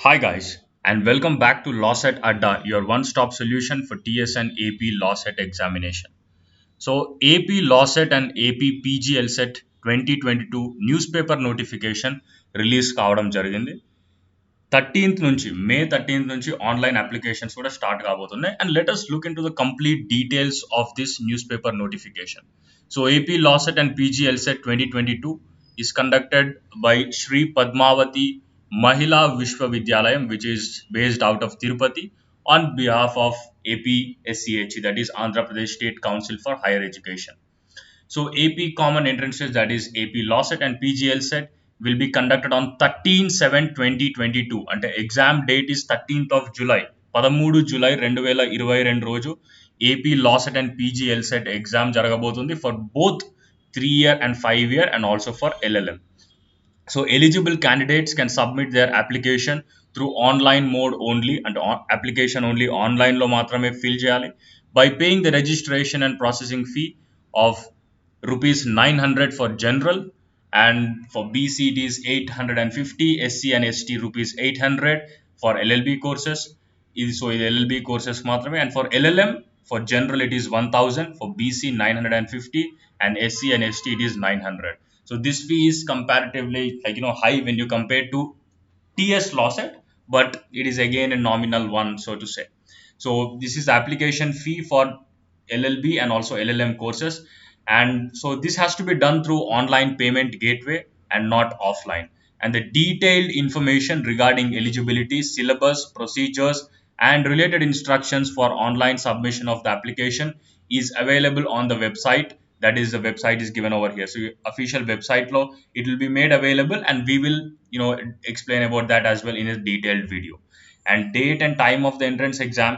Hi guys, and welcome back to Lawcet Adda, your one-stop solution for TS and AP Lawcet examination. So AP Lawcet and AP PG LSET 2022 newspaper notification release కావడం జరిగింది. 13th నుంచి online applications కూడా start కాబోతున్నాయి. And let us look in to the complete details of this news paper notification. So AP LAWCET and PG ఎల్సెట్ 2022 is conducted by Sri Padmavati Mahila Vishwavidyalayam, which is based out of Tirupati, on behalf of APSCH, that is Andhra Pradesh State Council for Higher Education. So AP common entrances, that is AP Lawcet and PGL set, will be conducted on 13/7/2022. And the exam date is 13th of July. 13 July 2022 రోజు AP LAWCET and PGL set exam జరగబోతుంది for both 3 year and 5 year and also for LLM. So eligible candidates can submit their application through online mode only, and application only online lo matrame fill cheyali by paying the registration and processing fee of rupees 900 for general, and for BC it is 850, SC and ST rupees 800 for LLB courses. So in LLB courses matrame, and for LLM for general it is 1000, for BC 950, and SC and ST it is 900. So this fee is comparatively high when you compare to TS Lawcet, but it is again a nominal one, so to say. So this is the application fee for LLB and also LLM courses, and so this has to be done through online payment gateway and not offline. And the detailed information regarding eligibility, syllabus, procedures, and related instructions for online submission of the application is available on the website. That is, the website is given over here. So official website law, it will be made available, and we will explain about that as well in a detailed video. And date and time of the entrance exam,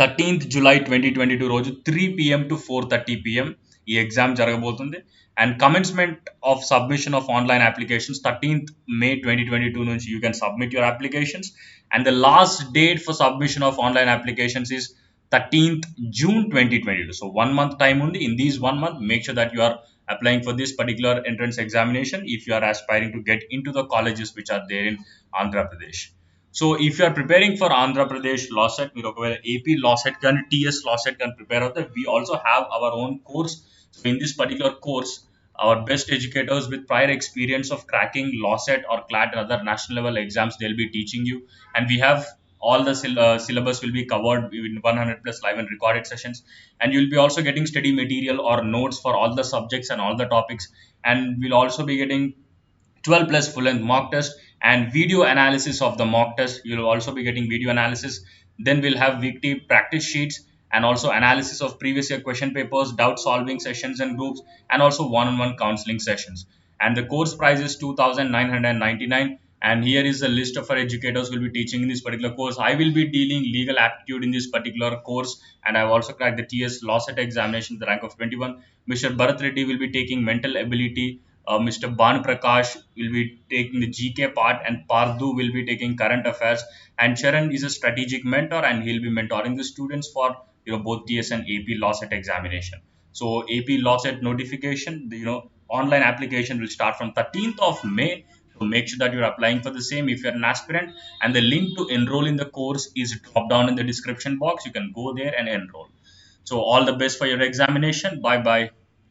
13th July 2022 రోజు 3 p.m. to 4:30 p.m. ఈ exam జరగబోతుంది. And commencement of submission of online applications 13th May 2022 నుంచి you can submit your applications. And the last date for submission of online applications is 13th June 2022. So 1 month time ఉంది. In these 1 month, make sure that you are applying for this particular entrance examination if you are aspiring to get into the colleges which are there in Andhra Pradesh. So if you are preparing for Andhra Pradesh Lawcet, మీరు ఒకవేళ AP Lawcet కానీ TS Lawcet కానీ prepare అవుతే, we also have our own course. So in this particular course, our best educators with prior experience of cracking Lawcet or CLAT and other national level exams, they'll be teaching you. And we have all the syllabus will be covered in 100 plus live and recorded sessions, and you'll be also getting study material or notes for all the subjects and all the topics. And we'll also be getting 12 plus full length mock test and video analysis of the mock test. You'll also be getting video analysis. Then we'll have weekly practice sheets and also analysis of previous year question papers, doubt solving sessions and groups, and also one-on-one counseling sessions. And the course price is 2,999. And here is a list of our educators who will be teaching in this particular course. I will be dealing legal aptitude in this particular course, and I've also cracked the TS Lawcet examination with the rank of 21. Mr. Bharat Reddy will be taking mental ability. Mr. Ban Prakash will be taking the GK part, and Pardu will be taking current affairs. And Charan is a strategic mentor, and he'll be mentoring the students for both TS and AP Lawcet examination. So AP Lawcet notification, online application will start from 13th of May. So make sure that you're applying for the same if you're an aspirant. And the link to enroll in the course is dropped down in the description box. You can go there and enroll. So all the best for your examination. Bye bye.